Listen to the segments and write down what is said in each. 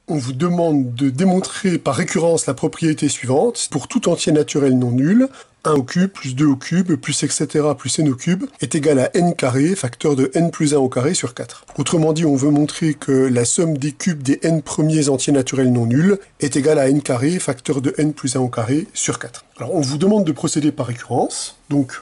on vous demande de démontrer par récurrence la propriété suivante. Pour tout entier naturel non nul, 1 au cube plus 2 au cube plus etc. plus n au cube est égal à n carré, facteur de n plus 1 au carré sur 4. Autrement dit, on veut montrer que la somme des cubes des n premiers entiers naturels non nuls est égale à n carré, facteur de n plus 1 au carré sur 4. Alors on vous demande de procéder par récurrence. Donc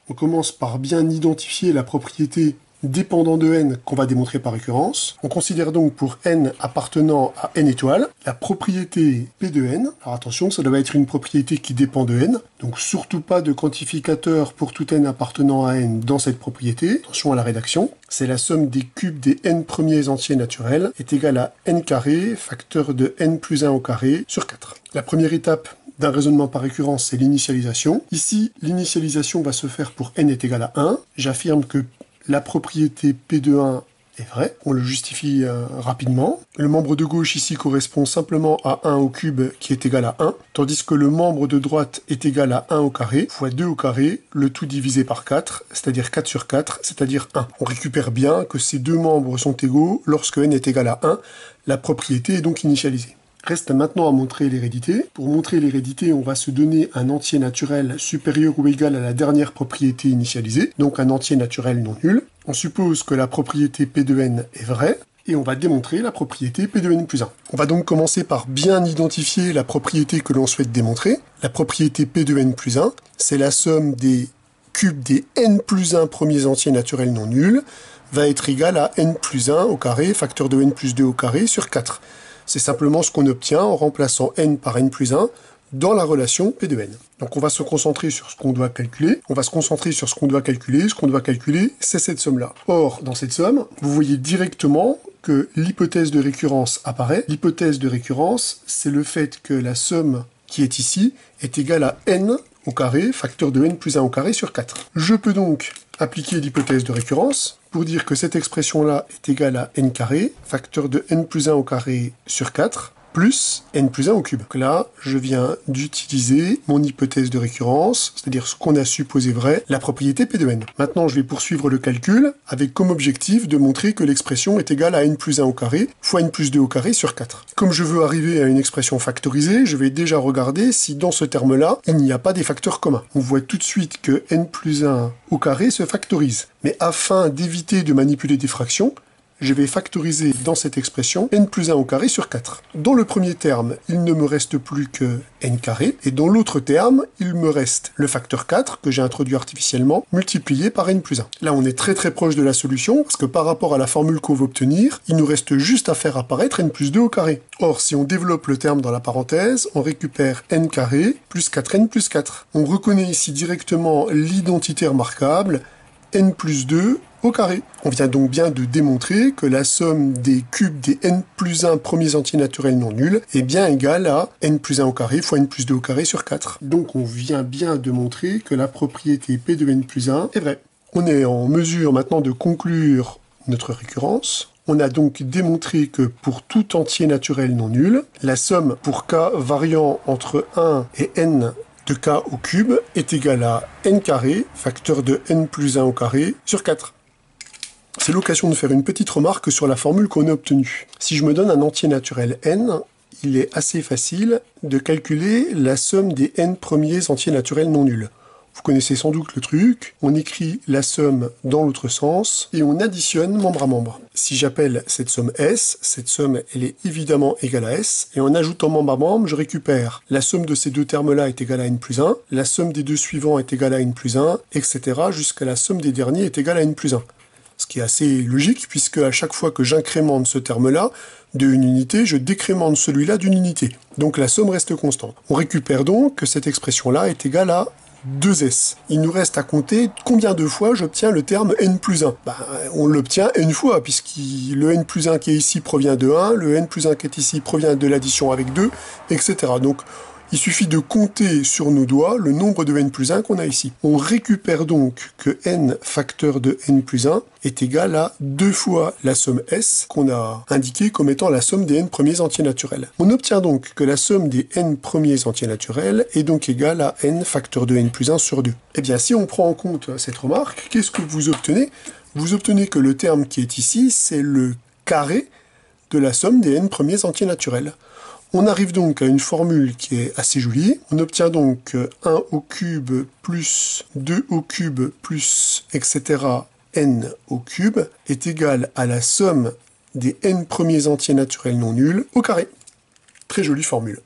on commence par bien identifier la propriété dépendant de n qu'on va démontrer par récurrence. On considère donc pour n appartenant à n étoiles, la propriété P de n. Alors attention, ça doit être une propriété qui dépend de n, donc surtout pas de quantificateur pour tout n appartenant à n dans cette propriété. Attention à la rédaction. C'est la somme des cubes des n premiers entiers naturels est égale à n carré, facteur de n plus 1 au carré sur 4. La première étape d'un raisonnement par récurrence, c'est l'initialisation. Ici, l'initialisation va se faire pour n est égal à 1. J'affirme que la propriété P de 1 est vraie, on le justifie rapidement. Le membre de gauche ici correspond simplement à 1 au cube qui est égal à 1, tandis que le membre de droite est égal à 1 au carré, fois 2 au carré, le tout divisé par 4, c'est-à-dire 4 sur 4, c'est-à-dire 1. On récupère bien que ces deux membres sont égaux lorsque n est égal à 1, la propriété est donc initialisée. Reste maintenant à montrer l'hérédité. Pour montrer l'hérédité, on va se donner un entier naturel supérieur ou égal à la dernière propriété initialisée, donc un entier naturel non nul. On suppose que la propriété P de n est vraie, et on va démontrer la propriété P de n plus 1. On va donc commencer par bien identifier la propriété que l'on souhaite démontrer. La propriété P de n plus 1, c'est la somme des cubes des n plus 1 premiers entiers naturels non nuls, va être égale à n plus 1 au carré, facteur de n plus 2 au carré sur 4. C'est simplement ce qu'on obtient en remplaçant n par n plus 1 dans la relation P de n. Donc on va se concentrer sur ce qu'on doit calculer. Ce qu'on doit calculer, c'est cette somme-là. Or, dans cette somme, vous voyez directement que l'hypothèse de récurrence apparaît. L'hypothèse de récurrence, c'est le fait que la somme qui est ici est égale à n au carré, facteur de n plus 1 au carré sur 4. Je peux donc appliquer l'hypothèse de récurrence pour dire que cette expression-là est égale à n carré, facteur de n plus 1 au carré sur 4, plus n plus 1 au cube. Donc là, je viens d'utiliser mon hypothèse de récurrence, c'est-à-dire ce qu'on a supposé vrai, la propriété P de n. Maintenant, je vais poursuivre le calcul avec comme objectif de montrer que l'expression est égale à n plus 1 au carré fois n plus 2 au carré sur 4. Comme je veux arriver à une expression factorisée, je vais déjà regarder si dans ce terme-là, il n'y a pas des facteurs communs. On voit tout de suite que n plus 1 au carré se factorise. Mais afin d'éviter de manipuler des fractions, je vais factoriser dans cette expression n plus 1 au carré sur 4. Dans le premier terme, il ne me reste plus que n carré, et dans l'autre terme, il me reste le facteur 4, que j'ai introduit artificiellement, multiplié par n plus 1. Là, on est très très proche de la solution, parce que par rapport à la formule qu'on veut obtenir, il nous reste juste à faire apparaître n plus 2 au carré. Or, si on développe le terme dans la parenthèse, on récupère n carré plus 4n plus 4. On reconnaît ici directement l'identité remarquable, n plus 2 au carré. On vient donc bien de démontrer que la somme des cubes des n plus 1 premiers entiers naturels non nuls est bien égale à n plus 1 au carré fois n plus 2 au carré sur 4. Donc on vient bien de montrer que la propriété P de n plus 1 est vraie. On est en mesure maintenant de conclure notre récurrence. On a donc démontré que pour tout entier naturel non nul, la somme pour k variant entre 1 et n de k au cube est égal à n carré, facteur de n plus 1 au carré, sur 4. C'est l'occasion de faire une petite remarque sur la formule qu'on a obtenue. Si je me donne un entier naturel n, il est assez facile de calculer la somme des n premiers entiers naturels non nuls. Vous connaissez sans doute le truc, on écrit la somme dans l'autre sens et on additionne membre à membre. Si j'appelle cette somme S, cette somme elle est évidemment égale à S, et en ajoutant membre à membre, je récupère la somme de ces deux termes-là est égale à n plus 1, la somme des deux suivants est égale à n plus 1, etc. jusqu'à la somme des derniers est égale à n plus 1. Ce qui est assez logique, puisque à chaque fois que j'incrémente ce terme-là d'une unité, je décrémente celui-là d'une unité. Donc la somme reste constante. On récupère donc que cette expression-là est égale à 2s. Il nous reste à compter combien de fois j'obtiens le terme n plus 1. On l'obtient n fois, puisque le n plus 1 qui est ici provient de 1, le n plus 1 qui est ici provient de l'addition avec 2, etc. Donc il suffit de compter sur nos doigts le nombre de n plus 1 qu'on a ici. On récupère donc que n facteur de n plus 1 est égal à 2 fois la somme S qu'on a indiquée comme étant la somme des n premiers entiers naturels. On obtient donc que la somme des n premiers entiers naturels est donc égale à n facteur de n plus 1 sur 2. Eh bien, si on prend en compte cette remarque, qu'est-ce que vous obtenez? Vous obtenez que le terme qui est ici, c'est le carré de la somme des n premiers entiers naturels. On arrive donc à une formule qui est assez jolie. On obtient donc 1 au cube plus 2 au cube plus etc. n au cube est égal à la somme des n premiers entiers naturels non nuls au carré. Très jolie formule.